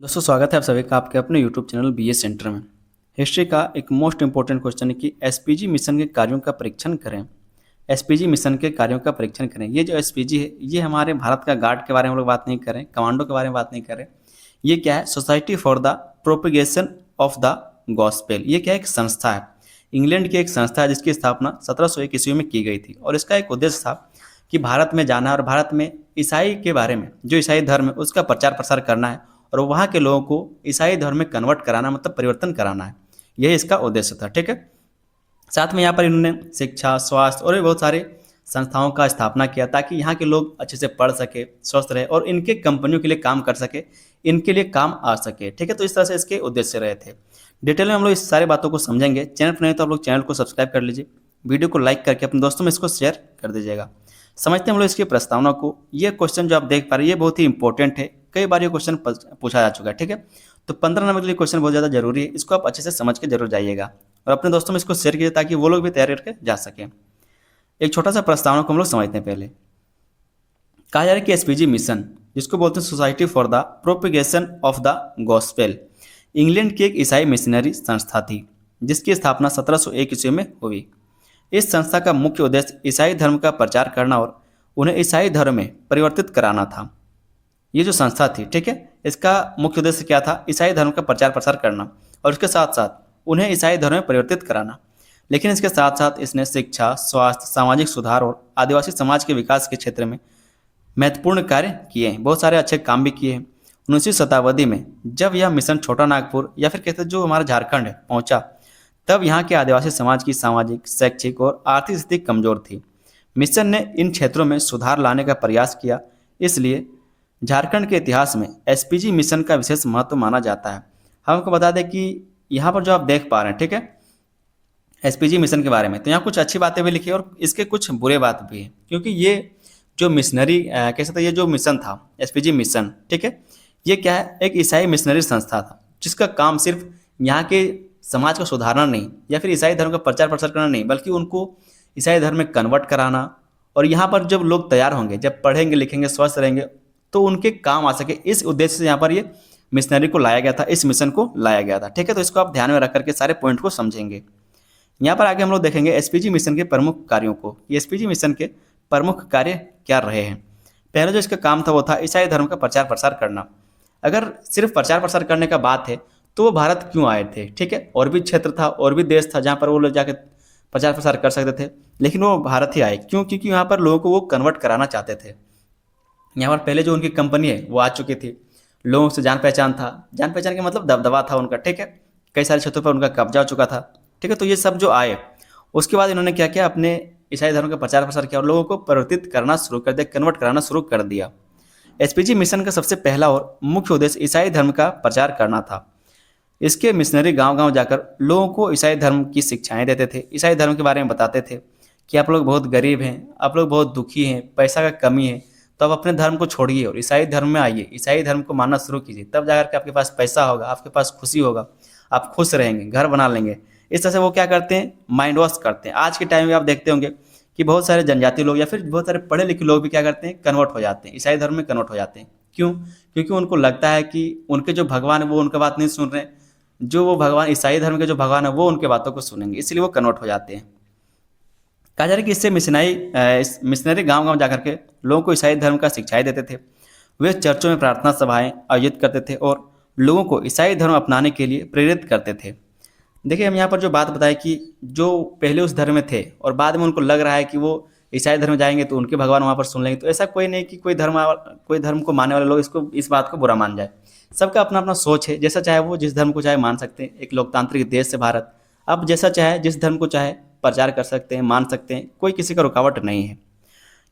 दोस्तों स्वागत है आप सभी का आपके अपने यूट्यूब चैनल बीए सेंटर में। हिस्ट्री का एक मोस्ट इंपॉर्टेंट क्वेश्चन है कि एसपीजी मिशन के कार्यों का परीक्षण करें। एसपीजी मिशन के कार्यों का परीक्षण करें। ये जो एसपीजी है ये हमारे भारत का गार्ड के बारे में हम लोग बात नहीं करें, कमांडो के बारे में बात नहीं करें। ये क्या है? Society for the propagation of the gospel. ये क्या है? एक संस्था है, इंग्लैंड की एक संस्था है जिसकी स्थापना 1701 ईस्वी में की गई थी और इसका एक उद्देश्य था कि भारत में जाना और भारत में ईसाई के बारे में, जो ईसाई धर्म है उसका प्रचार प्रसार करना है और वहाँ के लोगों को ईसाई धर्म में कन्वर्ट कराना, मतलब परिवर्तन कराना है। यही इसका उद्देश्य था। ठीक है। साथ में यहाँ पर इन्होंने शिक्षा, स्वास्थ्य और भी बहुत सारे संस्थाओं का स्थापना किया ताकि यहाँ के लोग अच्छे से पढ़ सके, स्वस्थ रहे और इनके कंपनियों के लिए काम कर सके, इनके लिए काम आ सके। ठीक है। तो इस तरह से इसके उद्देश्य रहे थे। डिटेल में हम लोग इस सारी बातों को समझेंगे। चैनल पर नहीं तो आप लोग चैनल को सब्सक्राइब कर लीजिए, वीडियो को लाइक करके अपने दोस्तों में इसको शेयर कर दीजिएगा। समझते हैं हम लोग इसकी प्रस्तावना को। ये क्वेश्चन जो आप देख पा रहे हैं ये बहुत ही इंपॉर्टेंट है, कई बार ये क्वेश्चन पूछा जा चुका है। ठीक है। तो 15 नंबर के लिए क्वेश्चन बहुत ज़्यादा जरूरी है, इसको आप अच्छे से समझ के जरूर जाइएगा और अपने दोस्तों में इसको शेयर कीजिए ताकि वो लोग भी तैयारी करके जा सकें। एक छोटा सा प्रस्तावना को हम लोग समझते हैं। पहले कहा जा रहा है कि एसपीजी मिशन, जिसको बोलते हैं society for the propagation of the gospel, England की एक ईसाई मिशनरी संस्था थी जिसकी स्थापना 1701 ईस्वी में हुई। इस संस्था का मुख्य उद्देश्य ईसाई धर्म का प्रचार करना और उन्हें ईसाई धर्म में परिवर्तित कराना था। ये जो संस्था थी, ठीक है, इसका मुख्य उद्देश्य क्या था? ईसाई धर्म का प्रचार प्रसार करना और उसके साथ साथ उन्हें ईसाई धर्म में परिवर्तित कराना। लेकिन इसके साथ साथ इसने शिक्षा, स्वास्थ्य, सामाजिक सुधार और आदिवासी समाज के विकास के क्षेत्र में महत्वपूर्ण कार्य किए हैं। बहुत सारे अच्छे काम भी किए हैं। 19वीं शताब्दी में जब यह मिशन छोटा नागपुर या फिर कहते जो हमारा झारखंड है पहुंचा, तब यहाँ के आदिवासी समाज की सामाजिक, शैक्षिक और आर्थिक स्थिति कमजोर थी। मिशन ने इन क्षेत्रों में सुधार लाने का प्रयास किया, इसलिए झारखंड के इतिहास में एसपीजी मिशन का विशेष महत्व माना जाता है। हम आपको बता दें कि यहाँ पर जो आप देख पा रहे हैं, ठीक है, एसपीजी मिशन के बारे में, तो यहाँ कुछ अच्छी बातें भी लिखी है और इसके कुछ बुरे बात भी हैं, क्योंकि ये जो मिशनरी कह सकते हैं, ये जो मिशन था एसपीजी मिशन, ठीक है, ये क्या है? एक ईसाई मिशनरी संस्था था जिसका काम सिर्फ यहाँ के समाज को सुधारना नहीं या फिर ईसाई धर्म का प्रचार प्रसार करना नहीं, बल्कि उनको ईसाई धर्म में कन्वर्ट कराना। और यहाँ पर जब लोग तैयार होंगे, जब पढ़ेंगे लिखेंगे स्वस्थ रहेंगे, तो उनके काम आ सके, इस उद्देश्य से यहाँ पर ये मिशनरी को लाया गया था, इस मिशन को लाया गया था। ठीक है। तो इसको आप ध्यान में रख करके सारे पॉइंट को समझेंगे। यहाँ पर आगे हम लोग देखेंगे एसपीजी मिशन के प्रमुख कार्यों को। ये एसपीजी मिशन के प्रमुख कार्य क्या रहे हैं? पहला जो इसका काम था वो था ईसाई धर्म का प्रचार प्रसार करना। अगर सिर्फ प्रचार प्रसार करने का बात है तो वो भारत क्यों आए थे? ठीक है, और भी क्षेत्र था और भी देश था जहाँ पर वो लोग जाके प्रचार प्रसार कर सकते थे, लेकिन वो भारत ही आए क्यों? क्योंकि यहाँ पर लोगों को वो कन्वर्ट कराना चाहते थे। यहाँ पर पहले जो उनकी कंपनी है वो आ चुकी थी, लोगों से जान पहचान था, जान पहचान का मतलब दबदबा था उनका। ठीक है, कई सारे क्षेत्रों पर उनका कब्जा हो चुका था। ठीक है, तो ये सब जो आए उसके बाद इन्होंने क्या किया? अपने ईसाई धर्म का प्रचार प्रसार किया और लोगों को परिवर्तित करना शुरू कर दिया, कन्वर्ट कराना शुरू कर दिया। एसपीजी मिशन का सबसे पहला और मुख्य उद्देश्य ईसाई धर्म का प्रचार करना था। इसके मिशनरी गांव-गांव जाकर लोगों को ईसाई धर्म की शिक्षाएं देते थे, ईसाई धर्म के बारे में बताते थे कि आप लोग बहुत गरीब हैं, आप लोग बहुत दुखी हैं, पैसा का कमी है, तो आप अपने धर्म को छोड़िए और ईसाई धर्म में आइए, ईसाई धर्म को मानना शुरू कीजिए, तब जाकर के आपके पास पैसा होगा, आपके पास खुशी होगा, आप खुश रहेंगे, घर बना लेंगे। इस तरह से वो क्या करते हैं? माइंड वॉश करते हैं। आज के टाइम में आप देखते होंगे कि बहुत सारे जनजाति लोग या फिर बहुत सारे पढ़े लिखे लोग भी क्या करते हैं? कन्वर्ट हो जाते हैं, ईसाई धर्म में कन्वर्ट हो जाते हैं। क्यों? क्योंकि उनको लगता है कि उनके जो भगवान है वो उनका बात नहीं सुन रहे हैं, जो वो भगवान ईसाई धर्म के जो भगवान है वो उनके बातों को सुनेंगे, इसलिए वो कन्वर्ट हो जाते हैं। कहा जा रहा है कि इससे मिशनरी गांव गांव जाकर के लोगों को ईसाई धर्म का शिक्षाएं देते थे। वे चर्चों में प्रार्थना सभाएं आयोजित करते थे और लोगों को ईसाई धर्म अपनाने के लिए प्रेरित करते थे। देखिए, हम यहाँ पर जो बात बताए कि जो पहले उस धर्म में थे और बाद में उनको लग रहा है कि वो ईसाई धर्म जाएंगे तो उनके भगवान वहाँ पर सुन लेंगे, तो ऐसा कोई नहीं कि कोई धर्म को मानने वाले लोग इस बात को बुरा मान जाए। सबका अपना अपना सोच है, जैसा चाहे वो जिस धर्म को चाहे मान सकते हैं। एक लोकतांत्रिक देश है भारत, अब जैसा चाहे जिस धर्म को चाहे प्रचार कर सकते हैं, मान सकते हैं, कोई किसी का रुकावट नहीं है।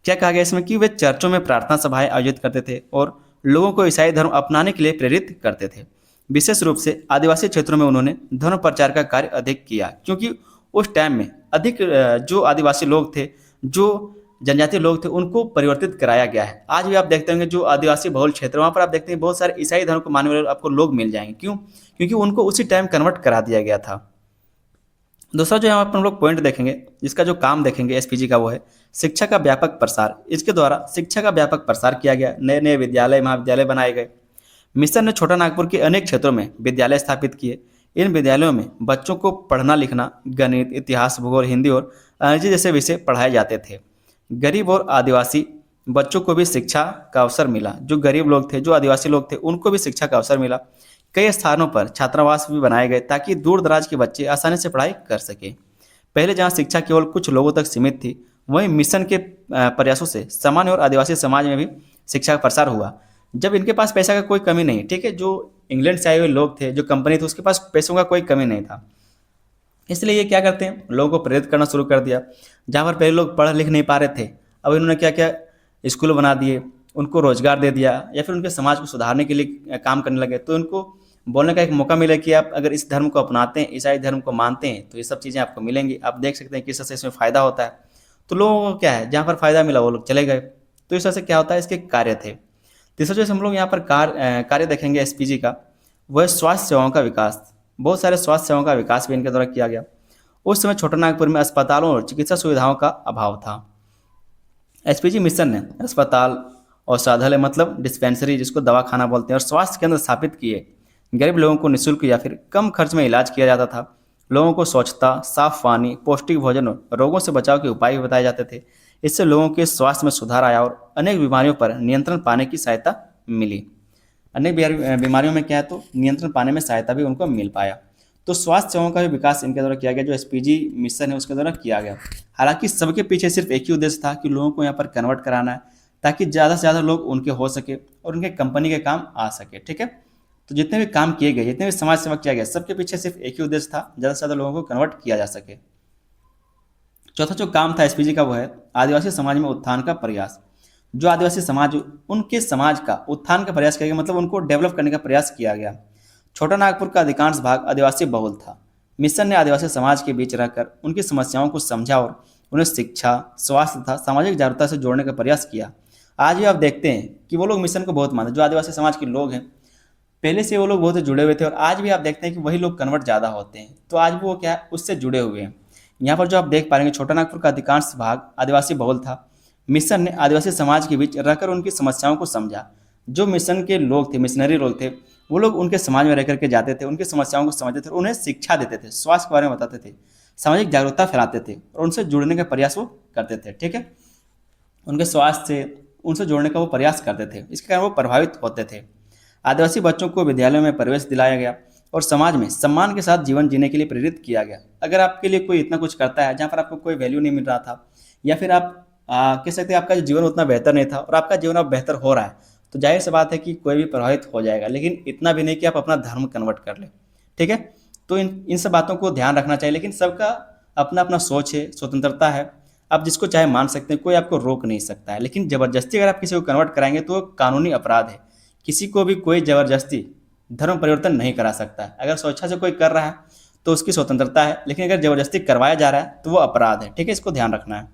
क्या कहा गया इसमें? कि वे चर्चों में प्रार्थना सभाएं आयोजित करते थे और लोगों को ईसाई धर्म अपनाने के लिए प्रेरित करते थे। विशेष रूप से आदिवासी क्षेत्रों में उन्होंने धर्म प्रचार का कार्य अधिक किया, क्योंकि उस टाइम में अधिक जो आदिवासी लोग थे, जो जनजातीय लोग थे, उनको परिवर्तित कराया गया है। आज भी आप देखते होंगे जो आदिवासी बहुल क्षेत्र, वहाँ पर आप देखते हैं बहुत सारे ईसाई धर्म को मानने वाले आपको लोग मिल जाएंगे। क्यों? क्योंकि उनको उसी टाइम कन्वर्ट करा दिया गया था। दूसरा जो यहाँ पर हम लोग पॉइंट देखेंगे, जिसका जो काम देखेंगे एसपीजी का, वो है शिक्षा का व्यापक प्रसार। इसके द्वारा शिक्षा का व्यापक प्रसार किया गया, नए नए विद्यालय महाविद्यालय बनाए गए। मिशन ने छोटा नागपुर के अनेक क्षेत्रों में विद्यालय स्थापित किए। इन विद्यालयों में बच्चों को पढ़ना लिखना, गणित, इतिहास, भूगोल, हिंदी और अंग्रेजी जैसे विषय पढ़ाए जाते थे। गरीब और आदिवासी बच्चों को भी शिक्षा का अवसर मिला। जो गरीब लोग थे, जो आदिवासी लोग थे, उनको भी शिक्षा का अवसर मिला। कई स्थानों पर छात्रावास भी बनाए गए ताकि दूर दराज के बच्चे आसानी से पढ़ाई कर सके। पहले जहाँ शिक्षा केवल कुछ लोगों तक सीमित थी, वहीं मिशन के प्रयासों से सामान्य और आदिवासी समाज में भी शिक्षा का प्रसार हुआ। जब इनके पास पैसा का कोई कमी नहीं, ठीक है, जो इंग्लैंड से आए हुए लोग थे, जो कंपनी थी, उसके पास पैसों का कोई कमी नहीं था। इसलिए ये क्या करते हैं, लोगों को प्रेरित करना शुरू कर दिया। जहाँ पर पहले लोग पढ़ लिख नहीं पा रहे थे, अब इन्होंने क्या क्या स्कूल बना दिए, उनको रोजगार दे दिया, या फिर उनके समाज को सुधारने के लिए काम करने लगे। तो इनको बोलने का एक मौका मिला कि आप अगर इस धर्म को अपनाते हैं, ईसाई धर्म को मानते हैं, तो ये सब चीज़ें आपको मिलेंगी। आप देख सकते हैं किस तरह से इसमें फ़ायदा होता है। तो लोगों को क्या है, जहाँ पर फ़ायदा मिला वो लोग चले गए। तो इस तरह से क्या होता है, इसके कार्य थे। तीसरा जो हम लोग यहाँ पर कार्य देखेंगे एसपीजी का, वह स्वास्थ्य सेवाओं का विकास। बहुत सारे स्वास्थ्य सेवाओं का विकास भी इनके द्वारा किया गया। उस समय छोटा नागपुर में अस्पतालों और चिकित्सा सुविधाओं का अभाव था। एसपीजी मिशन ने अस्पताल, औषधालय मतलब डिस्पेंसरी जिसको दवा खाना बोलते हैं, और स्वास्थ्य केंद्र स्थापित किए। गरीब लोगों को निःशुल्क या फिर कम खर्च में इलाज किया जाता था। लोगों को स्वच्छता, साफ पानी, पौष्टिक भोजन और रोगों से बचाव के उपाय भी बताए जाते थे। इससे लोगों के स्वास्थ्य में सुधार आया और अनेक बीमारियों पर नियंत्रण पाने की सहायता मिली। अनेक बीमारियों में क्या है, तो नियंत्रण पाने में सहायता भी उनको मिल पाया। तो स्वास्थ्य सेवाओं का भी विकास इनके द्वारा किया गया, जो एसपीजी मिशन है उसके द्वारा किया गया। हालांकि सबके पीछे सिर्फ एक ही उद्देश्य था कि लोगों को यहाँ पर कन्वर्ट कराना है, ताकि ज़्यादा से ज़्यादा लोग उनके हो सके और उनके कंपनी के काम आ सके। ठीक है, तो जितने भी काम किए गए, जितने भी समाज सेवा किया गया, सबके पीछे सिर्फ एक ही उद्देश्य था, ज़्यादा से ज़्यादा लोगों को कन्वर्ट किया जा सके। चौथा जो काम था एसपीजी का, वो है आदिवासी समाज में उत्थान का प्रयास। जो आदिवासी समाज, उनके समाज का उत्थान का प्रयास किया गया, मतलब उनको डेवलप करने का प्रयास किया गया। छोटा नागपुर का अधिकांश भाग आदिवासी बहुल था। मिशन ने आदिवासी समाज के बीच रहकर उनकी समस्याओं को समझा और उन्हें शिक्षा, स्वास्थ्य तथा सामाजिक जागरूकता से जोड़ने का प्रयास किया। आज भी आप देखते हैं कि वो लोग मिशन को बहुत मानते हैं। जो आदिवासी समाज के लोग हैं, पहले से वो लोग बहुत जुड़े हुए थे, और आज भी आप देखते हैं कि वही लोग कन्वर्ट ज़्यादा होते हैं। तो आज भी वो क्या है, उससे जुड़े हुए हैं। यहाँ पर जो आप देख पा रहे हैं, छोटा नागपुर का अधिकांश भाग आदिवासी बहुल था। मिशन ने आदिवासी समाज के बीच रहकर उनकी समस्याओं को समझा। जो मिशन के लोग थे, मिशनरी लोग थे, वो लोग उनके समाज में रह करके जाते थे, उनकी समस्याओं को समझते थे, उन्हें शिक्षा देते थे, स्वास्थ्य के बारे में बताते थे, सामाजिक जागरूकता फैलाते थे और उनसे जुड़ने का प्रयास वो करते थे। ठीक है, उनके स्वास्थ्य से उनसे जोड़ने का वो प्रयास करते थे। इसके कारण वो प्रभावित होते थे। आदिवासी बच्चों को विद्यालयों में प्रवेश दिलाया गया और समाज में सम्मान के साथ जीवन जीने के लिए प्रेरित किया गया। अगर आपके लिए कोई इतना कुछ करता है जहाँ पर आपको कोई वैल्यू नहीं मिल रहा था, या फिर आप कह सकते हैं आपका जीवन उतना बेहतर नहीं था और आपका जीवन अब बेहतर हो रहा है, तो जाहिर सी बात है कि कोई भी प्रभावित हो जाएगा। लेकिन इतना भी नहीं कि आप अपना धर्म कन्वर्ट कर ले। ठीक है, तो इन सब बातों को ध्यान रखना चाहिए। लेकिन सबका अपना अपना सोच है, स्वतंत्रता है, आप जिसको चाहे मान सकते हैं, कोई आपको रोक नहीं सकता है। लेकिन ज़बरदस्ती अगर आप किसी को कन्वर्ट कराएंगे तो वो कानूनी अपराध है। किसी को भी कोई ज़बरदस्ती धर्म परिवर्तन नहीं करा सकता है। अगर स्वेच्छा से कोई कर रहा है तो उसकी स्वतंत्रता है, लेकिन अगर ज़बरदस्ती करवाया जा रहा है तो वो अपराध है। ठीक है, इसको ध्यान रखना है।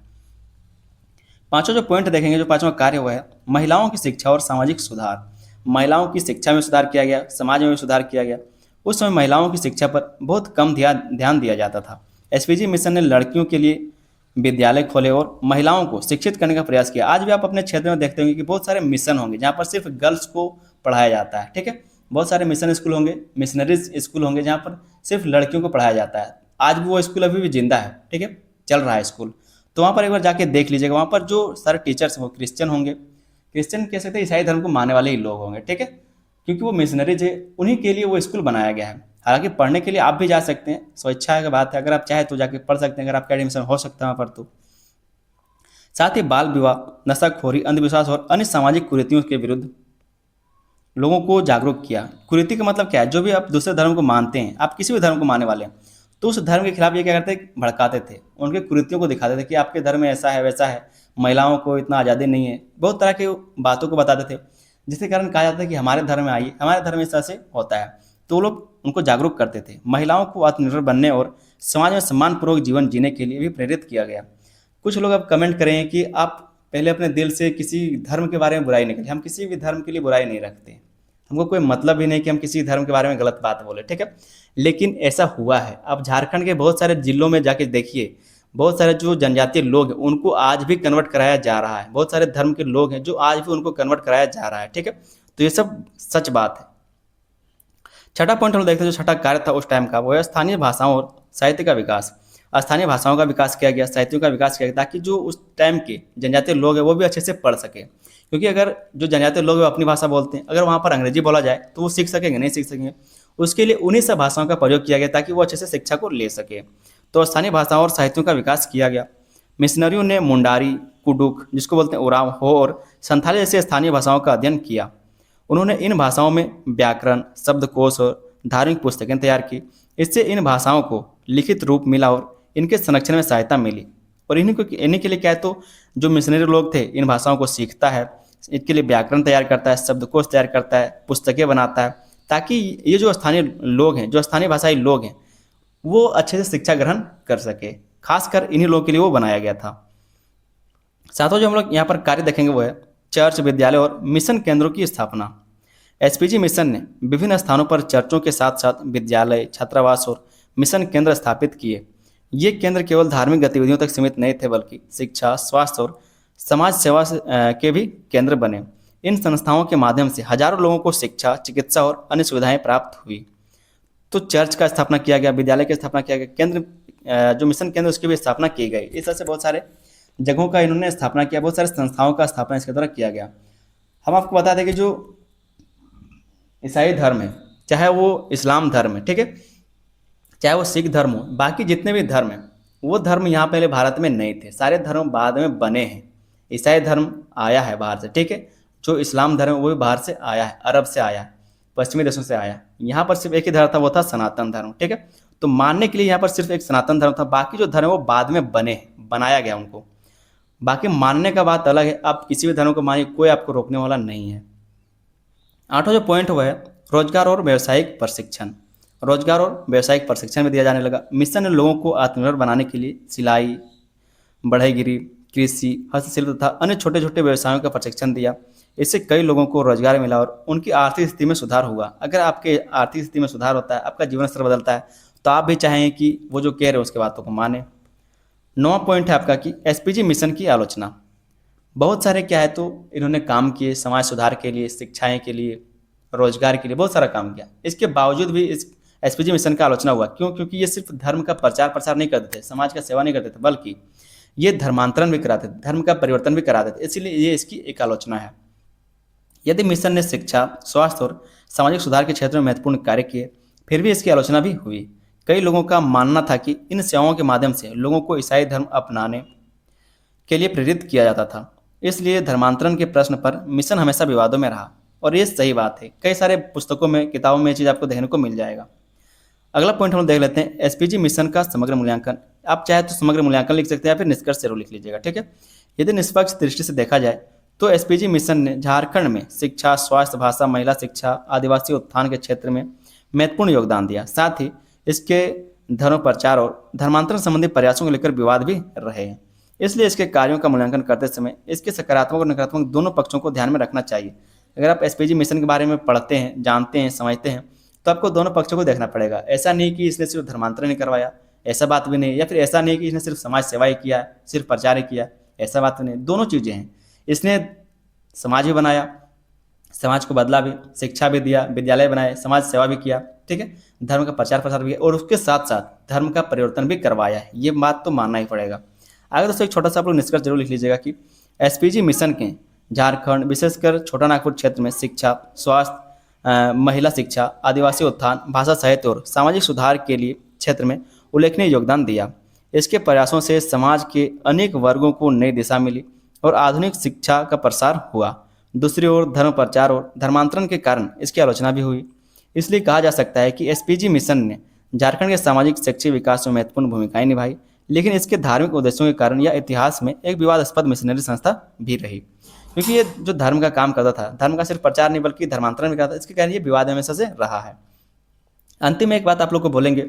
पांचवा जो पॉइंट देखेंगे, जो पांचवा कार्य वो है महिलाओं की शिक्षा और सामाजिक सुधार। महिलाओं की शिक्षा में सुधार किया गया, समाज में भी सुधार किया गया। उस समय महिलाओं की शिक्षा पर बहुत कम ध्यान दिया जाता था। एसपीजी मिशन ने लड़कियों के लिए विद्यालय खोले और महिलाओं को शिक्षित करने का प्रयास किया। आज भी आप अपने क्षेत्र में देखते होंगे कि बहुत सारे मिशन होंगे जहाँ पर सिर्फ गर्ल्स को पढ़ाया जाता है। ठीक है, बहुत सारे मिशन स्कूल होंगे, मिशनरीज स्कूल होंगे जहाँ पर सिर्फ लड़कियों को पढ़ाया जाता है। आज भी वो स्कूल अभी भी जिंदा है। ठीक है, चल रहा है स्कूल। तो वहाँ पर एक बार जाके देख लीजिएगा। वहाँ पर जो सारे टीचर्स वो क्रिश्चियन होंगे, क्रिश्चियन कह सकते हैं, ईसाई धर्म को मानने वाले ही लोग होंगे। ठीक है, क्योंकि वो मिशनरीज है, उन्हीं के लिए वो स्कूल बनाया गया है। हालांकि पढ़ने के लिए आप भी जा सकते हैं, स्वेच्छा की बात है। अगर आप चाहे तो जाके पढ़ सकते हैं, अगर आपका एडमिशन हो सकता है वहाँ पर। तो साथ ही बाल विवाह, नशाखोरी, अंधविश्वास और अन्य सामाजिक कुरीतियों के विरुद्ध लोगों को जागरूक किया। कुरीति का मतलब क्या है, जो भी आप दूसरे धर्म को मानते हैं, आप किसी भी धर्म को मानने वाले हैं, तो उस धर्म के खिलाफ ये क्या करते हैं, भड़काते थे, उनके कुरीतियों को दिखाते थे कि आपके धर्म में ऐसा है वैसा है, महिलाओं को इतना आज़ादी नहीं है, बहुत तरह की बातों को बताते थे, जिसके कारण कहा जाता है कि हमारे धर्म में आइए, हमारे धर्म में इस तरह से होता है। तो वो लोग उनको जागरूक करते थे। महिलाओं को आत्मनिर्भर बनने और समाज में सम्मानपूर्वक जीवन जीने के लिए भी प्रेरित किया गया। कुछ लोग अब कमेंट करें कि आप पहले अपने दिल से किसी धर्म के बारे में बुराई नहीं करें। हम किसी भी धर्म के लिए बुराई नहीं रखते, हमको कोई मतलब ही नहीं कि हम किसी धर्म के बारे में गलत बात बोले। ठीक है, लेकिन ऐसा हुआ है। अब झारखंड के बहुत सारे जिलों में जाके देखिए, बहुत सारे जो जनजातीय लोग हैं उनको आज भी कन्वर्ट कराया जा रहा है। बहुत सारे धर्म के लोग हैं जो आज भी उनको कन्वर्ट कराया जा रहा है। ठीक है, तो ये सब सच बात है। छठा पॉइंट हम देखते हैं, जो छठा कार्य था उस टाइम का, वो है स्थानीय भाषाओं और साहित्य का विकास। स्थानीय भाषाओं का विकास किया गया, साहित्यों का विकास किया गया, ताकि जो उस टाइम के जनजातीय लोग हैं वो भी अच्छे से पढ़ सके। क्योंकि अगर जो जनजातीय लोग हैं वो अपनी भाषा बोलते हैं, अगर वहाँ पर अंग्रेजी बोला जाए तो वो सीख सकेंगे नहीं, सीख सकेंगे। उसके लिए उन्हीं सब भाषाओं का प्रयोग किया गया ताकि वो अच्छे से शिक्षा को ले सके। तो स्थानीय भाषाओं और साहित्यों का विकास किया गया। मिशनरियों ने मुंडारी, कुडुक जिसको बोलते हैं उराव हो और संथाली जैसी स्थानीय भाषाओं का अध्ययन किया। उन्होंने इन भाषाओं में व्याकरण, शब्दकोश और धार्मिक पुस्तकें तैयार की। इससे इन भाषाओं को लिखित रूप मिला और इनके संरक्षण में सहायता मिली। और इन्हीं के लिए क्या है, तो जो मिशनरी लोग थे इन भाषाओं को सीखता है, इसके लिए व्याकरण तैयार करता है, शब्दकोश तैयार करता है, पुस्तकें बनाता है, ताकि ये जो स्थानीय लोग हैं, जो स्थानीय भाषाई लोग हैं, वो अच्छे से शिक्षा ग्रहण कर सके। खासकर इन्हीं लोगों के लिए वो बनाया गया था। साथों जो हम लोग यहाँ पर कार्य देखेंगे वो है चर्च, विद्यालय और मिशन केंद्रों की स्थापना। एसपीजी मिशन ने विभिन्न स्थानों पर चर्चों के साथ साथ विद्यालय, छात्रावास और मिशन केंद्र स्थापित किए। ये केंद्र केवल धार्मिक गतिविधियों तक सीमित नहीं थे, बल्कि शिक्षा, स्वास्थ्य और समाज सेवा के भी केंद्र बने। इन संस्थाओं के माध्यम से हजारों लोगों को शिक्षा, चिकित्सा और अन्य सुविधाएं प्राप्त हुई। तो चर्च का स्थापना किया गया, विद्यालय की स्थापना किया गया, केंद्र जो मिशन केंद्र उसकी भी स्थापना की गई। इस तरह से बहुत सारे जगहों का इन्होंने स्थापना किया, बहुत सारे संस्थाओं का स्थापना इसके द्वारा किया गया। हम आपको बता दें कि जो ईसाई धर्म है, चाहे वो इस्लाम धर्म है, ठीक है, चाहे वो सिख धर्म हो, बाकी जितने भी धर्म हैं, वो धर्म यहाँ पहले भारत में नहीं थे, सारे धर्म बाद में बने हैं। ईसाई धर्म आया है बाहर से, ठीक है, जो इस्लाम धर्म है वो भी बाहर से आया है, अरब से आया है, पश्चिमी देशों से आया है। यहाँ पर सिर्फ एक ही धर्म था, वो था सनातन धर्म, ठीक है। तो मानने के लिए यहाँ पर सिर्फ एक सनातन धर्म था, बाकी जो धर्म है वो बाद में बने, बनाया गया उनको। बाकी मानने का बात अलग है, आप किसी भी धर्म को मानिए, कोई आपको रोकने वाला नहीं है। आठवां जो पॉइंट हुआ है रोजगार और व्यावसायिक प्रशिक्षण। रोजगार और व्यावसायिक प्रशिक्षण भी दिया जाने लगा। मिशन ने लोगों को आत्मनिर्भर बनाने के लिए सिलाई, बढ़ईगिरी, कृषि, हस्तशिल्प तथा अन्य छोटे छोटे व्यवसायों का प्रशिक्षण दिया। इससे कई लोगों को रोजगार मिला और उनकी आर्थिक स्थिति में सुधार हुआ। अगर आपके आर्थिक स्थिति में सुधार होता है, आपका जीवन स्तर बदलता है, तो आप भी चाहेंगे कि वो जो कह रहे हैं उसके बातों को माने। 9वां पॉइंट है आपका कि एसपीजी मिशन की आलोचना। बहुत सारे क्या है, तो इन्होंने काम किए समाज सुधार के लिए, शिक्षाएं के लिए, रोजगार के लिए, बहुत सारा काम किया। इसके बावजूद भी इस एसपीजी मिशन का आलोचना हुआ। क्यों? क्योंकि ये सिर्फ धर्म का प्रचार प्रसार नहीं करते थे, समाज का सेवा नहीं करते थे, बल्कि ये धर्मांतरण भी कराते थे, धर्म का परिवर्तन भी कराते थे। इसीलिए ये इसकी एक आलोचना है। यदि मिशन ने शिक्षा, स्वास्थ्य और सामाजिक सुधार के क्षेत्र में महत्वपूर्ण कार्य किए, फिर भी इसकी आलोचना भी हुई। कई लोगों का मानना था कि इन सेवाओं के माध्यम से लोगों को ईसाई धर्म अपनाने के लिए प्रेरित किया जाता था। इसलिए धर्मांतरण के प्रश्न पर मिशन हमेशा विवादों में रहा, और ये सही बात है। कई सारे पुस्तकों में, किताबों में ये चीज़ आपको देखने को मिल जाएगा। अगला पॉइंट हम देख लेते हैं एसपीजी मिशन का समग्र मूल्यांकन। आप चाहे तो समग्र मूल्यांकन लिख सकते हैं या फिर निष्कर्ष जरूर लिख लीजिएगा, ठीक है। यदि निष्पक्ष दृष्टि से देखा जाए तो एसपीजी मिशन ने झारखंड में शिक्षा, स्वास्थ्य, भाषा, महिला शिक्षा, आदिवासी उत्थान के क्षेत्र में महत्वपूर्ण योगदान दिया। साथ ही इसके धर्म प्रचार और धर्मांतरण संबंधी प्रयासों को लेकर विवाद भी रहे हैं। इसलिए इसके कार्यों का मूल्यांकन करते समय इसके सकारात्मक और नकारात्मक दोनों पक्षों को ध्यान में रखना चाहिए। अगर आप एसपीजी मिशन के बारे में पढ़ते हैं, जानते हैं, समझते हैं, तो आपको दोनों पक्षों को देखना पड़ेगा। ऐसा नहीं कि इसने सिर्फ धर्मांतरण नहीं करवाया, ऐसा बात भी नहीं, या फिर ऐसा नहीं कि इसने सिर्फ समाज सेवा ही किया, सिर्फ प्रचार ही किया, ऐसा बात भी नहीं। दोनों चीज़ें हैं। इसने समाज भी बनाया, समाज को बदला भी, शिक्षा भी दिया, विद्यालय बनाए, समाज सेवा भी किया, ठीक है, धर्म का प्रचार प्रसार भी किया, और उसके साथ साथ धर्म का परिवर्तन भी करवाया है। ये बात तो मानना ही पड़ेगा। आगे दोस्तों एक छोटा सा आप लोग निष्कर्ष जरूर लिख लीजिएगा कि एसपीजी मिशन के झारखंड, विशेषकर छोटा नागपुर क्षेत्र में शिक्षा, स्वास्थ्य, महिला शिक्षा, आदिवासी उत्थान, भाषा, साहित्य और सामाजिक सुधार के लिए क्षेत्र में उल्लेखनीय योगदान दिया। इसके प्रयासों से समाज के अनेक वर्गों को नई दिशा मिली और आधुनिक शिक्षा का प्रसार हुआ। दूसरी ओर धर्म प्रचार और धर्मांतरण के कारण इसकी आलोचना भी हुई। इसलिए कहा जा सकता है कि एसपीजी मिशन ने झारखंड के सामाजिक शैक्षिक विकास में महत्वपूर्ण भूमिकाएं निभाई, लेकिन इसके धार्मिक उद्देश्यों के कारण यह इतिहास में एक विवादास्पद मिशनरी संस्था भी रही। क्योंकि ये जो धर्म का काम करता था, धर्म का सिर्फ प्रचार नहीं बल्कि धर्मांतरण भी करता था, इसके कारण ये विवाद हमेशा से रहा है। अंतिम में एक बात आप लोग को बोलेंगे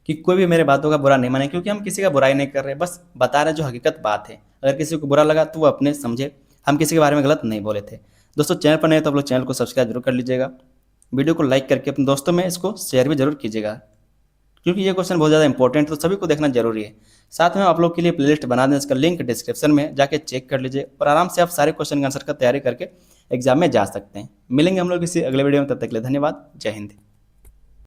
कि कोई भी मेरे बातों का बुरा नहीं माने, क्योंकि हम किसी का बुराई नहीं कर रहे, बस बता रहे हैं जो हकीकत बात है। अगर किसी को बुरा लगा तो वो अपने समझे, हम किसी के बारे में गलत नहीं बोले थे। दोस्तों चैनल पर नहीं तो आप लोग चैनल को सब्सक्राइब जरूर कर लीजिएगा, वीडियो को लाइक करके अपने दोस्तों में इसको शेयर भी जरूर कीजिएगा, क्योंकि ये क्वेश्चन बहुत ज़्यादा इंपॉर्टेंट तो सभी को देखना जरूरी है। साथ में आप लोग के लिए प्लेलिस्ट बना दें, इसका लिंक डिस्क्रिप्शन में जाके चेक कर लीजिए और आराम से आप सारे क्वेश्चन का आंसर का तैयारी करके एग्जाम में जा सकते हैं। मिलेंगे हम लोग किसी अगले वीडियो में, तब तक के लिए धन्यवाद। जय हिंद।